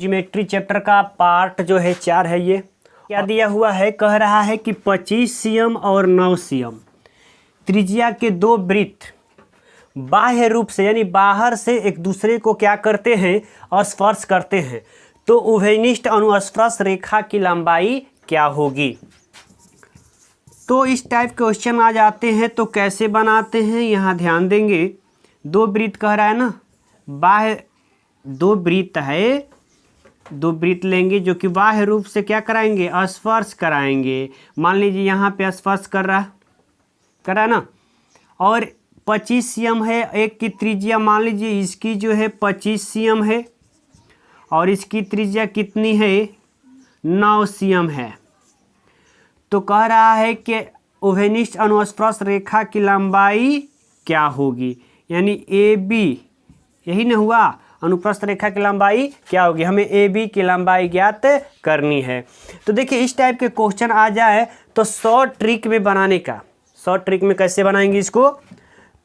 Geometry chapter का part जो है 4 है। ये क्या दिया हुआ है, कह रहा है कि 25 cm और 9 cm त्रिज्या के दो वृत्त बाह्य रूप से यानी बाहर से एक दूसरे को क्या करते हैं, स्पर्श करते हैं, तो उभयनिष्ठ अनुस्पर्श रेखा की लंबाई क्या होगी। तो इस टाइप क्वेश्चन आ जाते हैं तो कैसे बनाते हैं, यहाँ ध्यान देंगे। दो वृत्त कह रहा है ना, बाह्य दो वृत्त है, दो वृत्त लेंगे जो कि बाह्य रूप से क्या कराएंगे, स्पर्श कराएंगे। मान लीजिए यहाँ पे स्पर्श कर रहा ना, और 25 cm है, एक की त्रिज्या मान लीजिए इसकी जो है 25 cm है और इसकी त्रिज्या कितनी है, 9 cm है। तो कह रहा है कि उभयनिष्ठ अनुस्पर्श रेखा की लंबाई क्या होगी, यानी ए बी, यही न हुआ, अनुप्रस्थ रेखा की लंबाई क्या होगी, हमें ए बी की लंबाई ज्ञात करनी है। तो देखिए इस टाइप के क्वेश्चन आ जाए तो शॉर्ट ट्रिक में बनाने का, शॉर्ट ट्रिक में कैसे बनाएंगे इसको,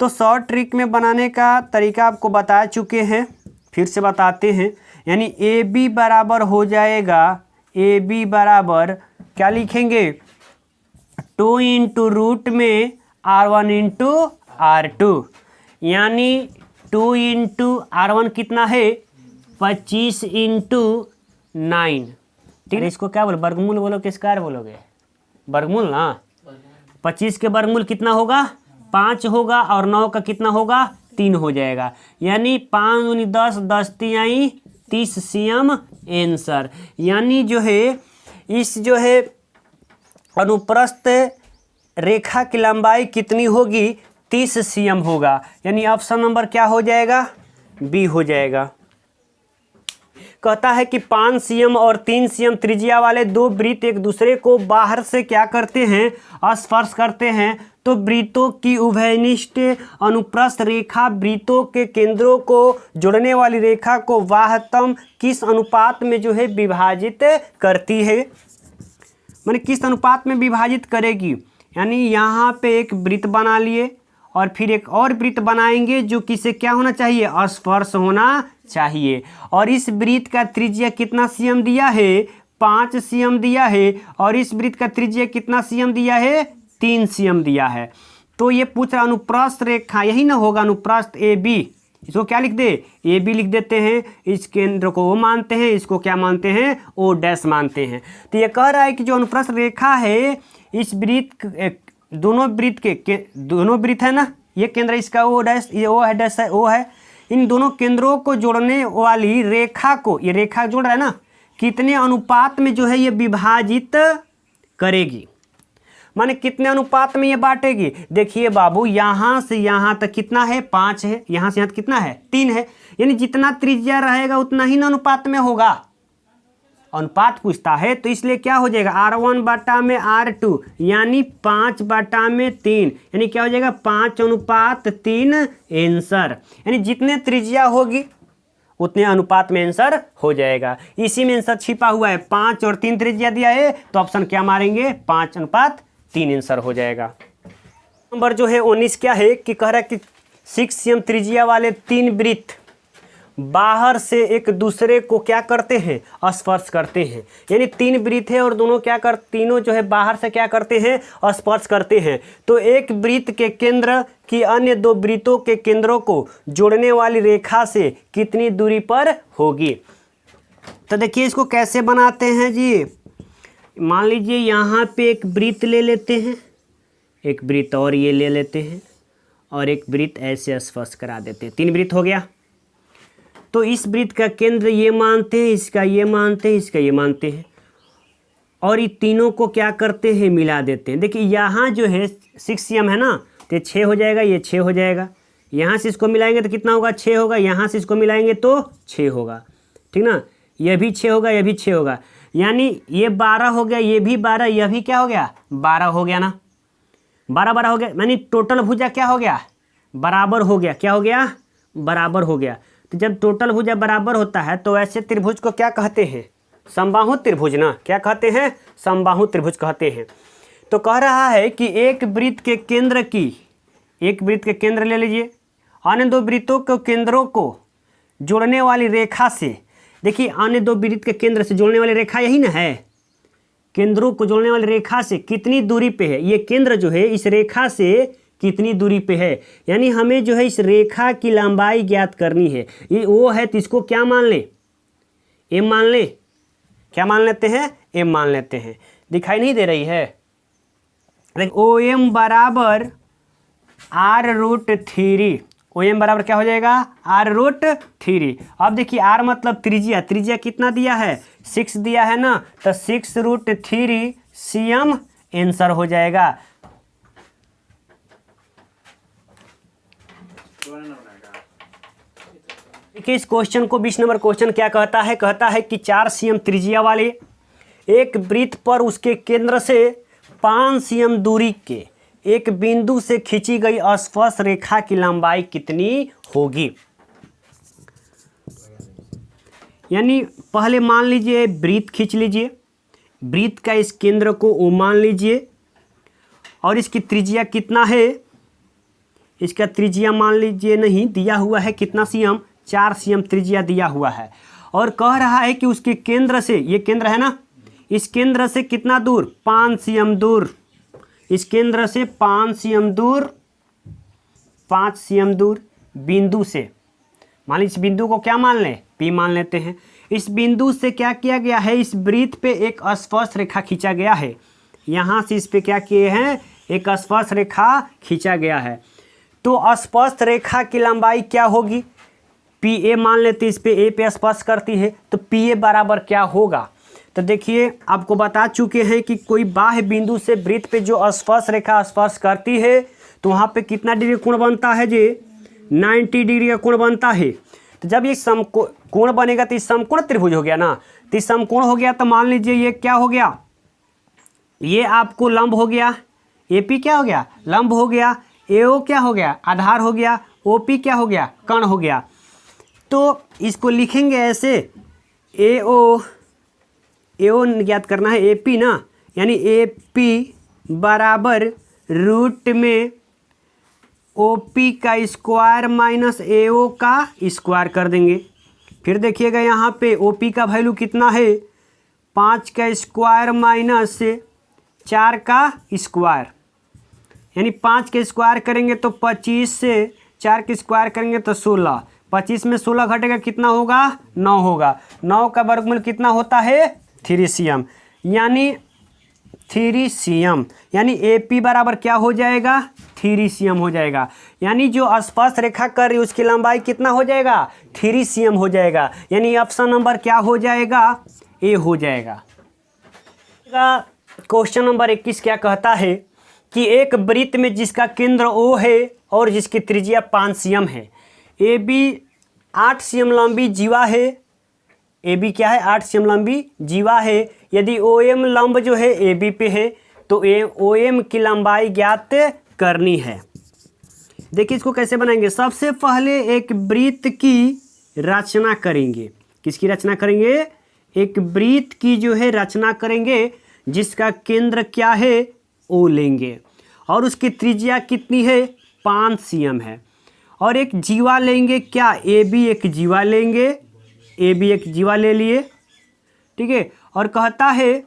तो शॉर्ट ट्रिक में बनाने का तरीका आपको बता चुके हैं, फिर से बताते हैं। यानी ए बी बराबर हो जाएगा, ए बी बराबर क्या लिखेंगे, 2 इंटू रूट में R1 इंटू R2, यानी 2 इंटू R1 कितना है, 25 इंटू 9, ठीक है। इसको क्या बोलो, वर्गमूल बोलो कि स्क्वायर बोलोगे, वर्गमूल ना। 25 के वर्गमूल कितना होगा, 5 होगा, और 9 का कितना होगा, 3 हो जाएगा। यानी 5 दूनी 10, 10 तिहाई 30 cm आंसर। यानी जो है इस जो है अनुप्रस्थ रेखा की लंबाई कितनी होगी, 30 cm होगा। यानी ऑप्शन नंबर क्या हो जाएगा, बी हो जाएगा। कहता है कि 5 cm और 3 cm त्रिज्या वाले दो वृत्त एक दूसरे को बाहर से क्या करते हैं, स्पर्श करते हैं, तो वृत्तों की उभयनिष्ठ अनुप्रस्थ रेखा वृत्तों के केंद्रों को जोड़ने वाली रेखा को वाह्यतम किस अनुपात में जो है विभाजित करती है, माने किस अनुपात में विभाजित करेगी। यानी यहाँ पे एक वृत्त बना लिए और फिर एक और वृत्त बनाएंगे जो किसे क्या होना चाहिए, स्पर्श होना चाहिए। और इस वृत्त का त्रिज्या कितना cm दिया है, 5 cm दिया है, और इस वृत्त का त्रिज्या कितना cm दिया है, 3 cm दिया है। तो ये पूछ रहा अनुप्रस्थ रेखा, यही ना होगा अनुप्रस्थ ए बी, इसको क्या लिख दे, ए बी लिख देते हैं। इस केंद्र को ओ मानते हैं, इसको क्या मानते हैं, ओ डैश मानते हैं। तो ये कह रहा है कि जो अनुप्रस्थ रेखा है इस वृत्त, दोनों वृत्त है ना, ये केंद्र इसका ओ डैश, ये ओ है डैश है, ओ है, इन दोनों केंद्रों को जोड़ने वाली रेखा को, ये रेखा जोड़ रहा है ना, कितने अनुपात में जो है ये विभाजित करेगी, माने कितने अनुपात में ये बांटेगी। देखिए बाबू, यहाँ से यहाँ तक कितना है, 5 है, यहाँ से यहाँ तक कितना है, 3 है। यानी जितना त्रिज्या रहेगा उतना ही ना अनुपात में होगा, अनुपात पूछता है, तो इसलिए क्या हो जाएगा, R1 बटा में R2, यानी 5 बटा में 3, यानी क्या हो जाएगा, 5:3 आंसर। यानी जितने त्रिज्या होगी उतने अनुपात में आंसर हो जाएगा। इसी में आंसर छिपा हुआ है, 5 और 3 त्रिज्या दिया है, तो ऑप्शन क्या मारेंगे, 5:3 आंसर हो जाएगा। नंबर जो है 19 क्या है कि कह रहा है कि 6 cm त्रिज्या वाले 3 वृत्त बाहर से एक दूसरे को क्या करते हैं, स्पर्श करते हैं। यानी 3 वृत्त है और दोनों क्या कर, तीनों जो है बाहर से क्या करते हैं, स्पर्श करते हैं। तो एक वृत्त के केंद्र की अन्य दो वृत्तों के केंद्रों को जोड़ने वाली रेखा से कितनी दूरी पर होगी। तो देखिए इसको कैसे बनाते हैं जी। मान लीजिए यहाँ पे एक वृत्त ले लेते हैं, एक वृत्त और ये ले लेते हैं, और एक वृत्त ऐसे स्पर्श करा देते हैं, 3 वृत्त हो गया। तो इस वृत्त का केंद्र ये मानते हैं, इसका ये मानते हैं, इसका ये मानते हैं, और ये तीनों को क्या करते हैं, मिला देते हैं। देखिए यहाँ जो है 6 cm है ना, तो 6 हो जाएगा, ये 6 हो जाएगा। यहाँ से इसको मिलाएंगे तो कितना होगा, 6 होगा। यहाँ से इसको मिलाएंगे तो 6 होगा, ठीक ना। यह भी 6 होगा, यह भी 6 होगा, यानी ये 12 हो गया, ये भी 12, यह भी क्या हो गया, 12 हो गया ना, 12 हो गया। यानी टोटल भुजा क्या हो गया, बराबर हो गया। क्या हो गया, बराबर हो गया। तो जब टोटल भुजा बराबर होता है तो ऐसे त्रिभुज को क्या कहते हैं, समबाहु त्रिभुज ना, क्या कहते हैं, समबाहु त्रिभुज कहते हैं। तो कह रहा है कि एक वृत्त के केंद्र की, एक वृत्त के केंद्र ले लीजिए, अन्य दो वृत्तों के केंद्रों को जोड़ने वाली रेखा से देखिए अन्य दो वृत्त के केंद्र से जोड़ने वाली रेखा यही ना है, केंद्रों को जोड़ने वाली रेखा से कितनी दूरी पे है, ये केंद्र जो है इस रेखा से कितनी दूरी पे है, यानी हमें जो है इस रेखा की लंबाई ज्ञात करनी है। ये ओ है तो इसको क्या मान लें, एम मान लें, क्या मान लेते हैं, एम मान लेते हैं। दिखाई नहीं दे रही है, ओ एम बराबर r√3, ओ एम बराबर क्या हो जाएगा, r√3। अब देखिए r मतलब त्रिज्या, त्रिज्या कितना दिया है, 6 दिया है ना, तो 6√3 cm आंसर हो जाएगा। देखिए इस क्वेश्चन को 20 नंबर क्वेश्चन क्या कहता है, कहता है कि 4 cm त्रिज्या वाले एक वृत्त पर उसके केंद्र से 5 cm दूरी के एक बिंदु से खींची गई अस्पर्श रेखा की लंबाई कितनी होगी। यानी पहले मान लीजिए वृत्त खींच लीजिए, वृत्त का इस केंद्र को ओ मान लीजिए और इसकी त्रिज्या कितना है, इसका त्रिज्या मान लीजिए नहीं दिया हुआ है, कितना सीएम, 4 cm त्रिज्या दिया हुआ है और कह रहा है कि उसके केंद्र से, ये केंद्र है ना, इस केंद्र से कितना दूर, 5 cm दूर, इस केंद्र से 5 cm दूर, 5 cm दूर बिंदु से, मान लीजिए इस बिंदु को क्या मान लें, P मान लेते हैं। इस बिंदु से क्या किया गया है, इस वृत्त पे एक स्पर्श रेखा खींचा गया है, यहाँ से इस पे क्या किए हैं, एक स्पर्श रेखा खींचा गया है। तो स्पर्श रेखा की लंबाई क्या होगी, PA मान लेते, इस पे A पे स्पर्श करती है तो PA बराबर क्या होगा। तो देखिए आपको बता चुके हैं कि कोई बाह्य बिंदु से वृत्त पे जो स्पर्श रेखा स्पर्श करती है तो वहाँ पे कितना डिग्री कोण बनता है जी, 90 डिग्री का कोण बनता है। तो जब ये कोण बनेगा तो इस समकोण त्रिभुज हो गया ना, तो इस समकोण हो गया तो मान लीजिए ये क्या हो गया, ये आपको लंब हो गया, AP क्या हो गया, लंब हो गया, AO क्या हो गया, आधार हो गया, OP क्या हो गया, कर्ण हो गया। तो इसको लिखेंगे ऐसे, AO ज्ञात करना है, AP ना, यानी AP बराबर रूट में OP का स्क्वायर माइनस AO का स्क्वायर कर देंगे। फिर देखिएगा यहाँ पे OP का वैल्यू कितना है, 5 का स्क्वायर माइनस 4 का स्क्वायर, यानी 5 के स्क्वायर करेंगे तो 25 से 4 के स्क्वायर करेंगे तो 16, 25 में 16 घटेगा कितना होगा, 9 होगा, 9 का वर्गमूल कितना होता है, 3 cm, यानी 3 cm, यानी AP बराबर क्या हो जाएगा, 3 cm हो जाएगा। यानी जो स्पर्श रेखा कर रही है उसकी लंबाई कितना हो जाएगा, 3 cm हो जाएगा, यानी ऑप्शन नंबर क्या हो जाएगा, A हो जाएगा। क्वेश्चन नंबर 21 क्या कहता है कि एक वृत्त में जिसका केंद्र O है और जिसकी त्रिज्या 5 cm है, AB 8 cm लंबी जीवा है, AB क्या है, 8 cm लंबी जीवा है। यदि OM लंब जो है AB पे है तो OM की लंबाई ज्ञात करनी है। देखिए इसको कैसे बनाएंगे, सबसे पहले एक वृत्त की रचना करेंगे, किसकी रचना करेंगे, एक वृत्त की जो है रचना करेंगे जिसका केंद्र क्या है, O लेंगे और उसकी त्रिज्या कितनी है, 5 cm है, और एक जीवा लेंगे, क्या AB एक जीवा लेंगे, AB एक जीवा ले लिए, ठीक है, और कहता है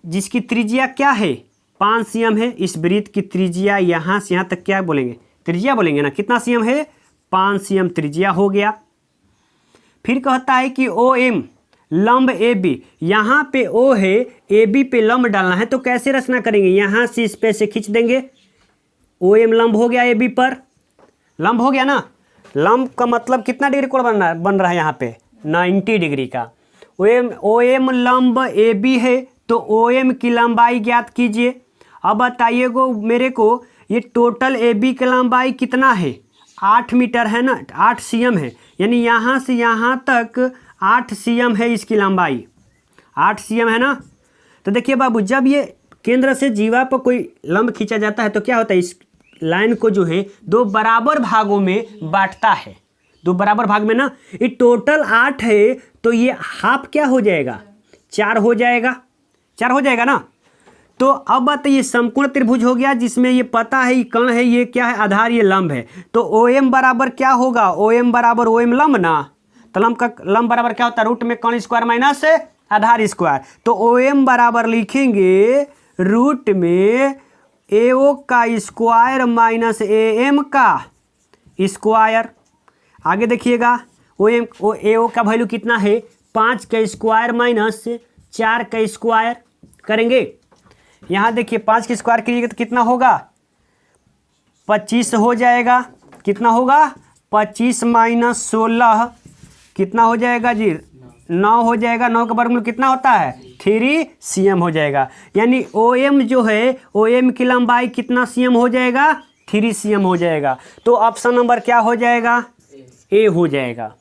जिसकी त्रिज्या क्या है, 5 cm है, इस वृत्त की त्रिज्या यहाँ से यहाँ तक क्या बोलेंगे, त्रिज्या बोलेंगे ना, कितना cm है, 5 cm त्रिज्या हो गया। फिर कहता है कि OM लंब AB, यहाँ पे O है, AB पे लंब डालना है, तो कैसे रचना करेंगे, यहाँ से इस पे से खींच देंगे, OM लंब हो गया AB पर, लंब हो गया ना, लंब का मतलब कितना डिग्री कोण बन रहा है यहाँ पे, 90 डिग्री का। OM लंब AB है तो OM की लंबाई ज्ञात कीजिए। अब बताइए मेरे को ये टोटल AB की लंबाई कितना है, 8 मीटर है ना, 8 cm है, यानी यहाँ से यहाँ तक 8 cm है इसकी लंबाई, 8 cm है ना। तो देखिए बाबू, जब ये केंद्र से जीवा पर कोई लंब खींचा जाता है तो क्या होता है, इस लाइन को जो है 2 बराबर भागों में बांटता है, 2 बराबर भाग में ना, ये टोटल 8 है तो ये हाफ क्या हो जाएगा, 4 हो जाएगा, 4 हो जाएगा ना। तो अब बताइए समकोण त्रिभुज हो गया जिसमें ये पता है, ये कर्ण है, ये क्या है, आधार, ये लंब है, तो OM बराबर क्या होगा, OM बराबर OM लंब ना, तो लंब बराबर क्या होता है, रूट में कौन स्क्वायर माइनस आधार स्क्वायर। तो ओ एम बराबर लिखेंगे रूट में ए ओ का स्क्वायर माइनस ए एम का स्क्वायर। आगे देखिएगा ओ एम ए ओ का वैल्यू कितना है, 5 का स्क्वायर माइनस 4 का स्क्वायर करेंगे। यहाँ देखिए 5 का स्क्वायर करिएगा तो कितना होगा, 25 हो जाएगा। कितना होगा, 25 माइनस 16 कितना हो जाएगा जी, 9 हो जाएगा। 9 का वर्गमूल कितना होता है, 3 cm हो जाएगा। यानी ओ एम जो है, ओ एम की लंबाई कितना cm हो जाएगा, 3 cm हो जाएगा। तो ऑप्शन नंबर क्या हो जाएगा, ए हो जाएगा।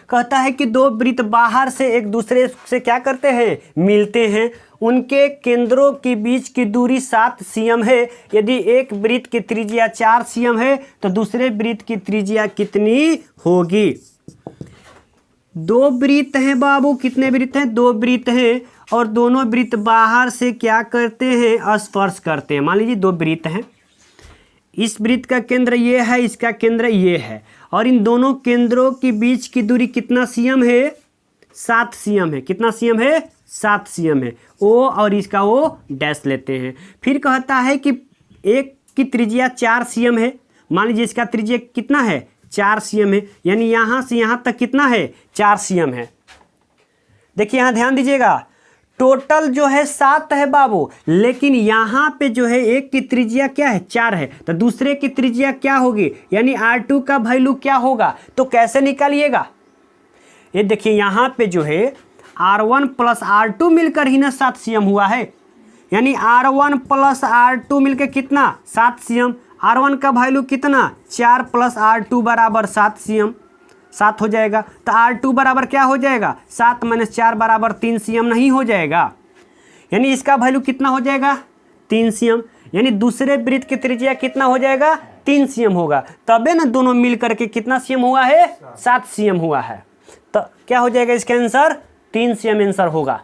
कहता है कि दो वृत्त बाहर से एक दूसरे से क्या करते हैं, मिलते हैं। उनके केंद्रों के बीच की दूरी 7 cm है। यदि एक वृत्त की त्रिज्या 4 cm है तो दूसरे वृत्त की त्रिज्या कितनी होगी। दो वृत्त हैं बाबू, कितने वृत्त हैं, 2 वृत्त हैं और दोनों वृत्त बाहर से क्या करते हैं, स्पर्श करते हैं। मान लीजिए 2 वृत्त हैं, इस वृत्त का केंद्र ये है, इसका केंद्र ये है और इन दोनों केंद्रों के बीच की दूरी कितना cm है, 7 cm है। कितना cm है, 7 cm है। ओ और इसका ओ डैश लेते हैं। फिर कहता है कि एक की त्रिज्या 4 cm है। मान लीजिए इसका त्रिज्या कितना है, 4 cm है। यानी यहाँ से यहाँ तक कितना है, 4 cm है। देखिए यहाँ ध्यान दीजिएगा, टोटल जो है 7 है बाबू, लेकिन यहाँ पे जो है एक की त्रिज्या क्या है, 4 है। तो दूसरे की त्रिज्या क्या होगी, यानी R2 का वैल्यू क्या होगा। तो कैसे निकालिएगा, ये देखिए यहाँ पे जो है R1 प्लस R2 मिलकर ही ना 7 cm हुआ है। यानी R1 प्लस R2 मिलकर कितना, 7 cm। R1 का वैल्यू कितना, 4 प्लस R2 बराबर 7 cm, 7 हो जाएगा। तो R2 बराबर क्या हो जाएगा, 7 माइनस 4 बराबर 3 cm नहीं हो जाएगा। यानी इसका वैल्यू कितना हो जाएगा, 3 cm। यानी दूसरे वृत्त की त्रिज्या कितना हो जाएगा, 3 cm होगा। तबे ना दोनों मिल करके कितना cm हुआ है, 7 cm हुआ है। तो क्या हो जाएगा इसका आंसर, 3 cm आंसर होगा।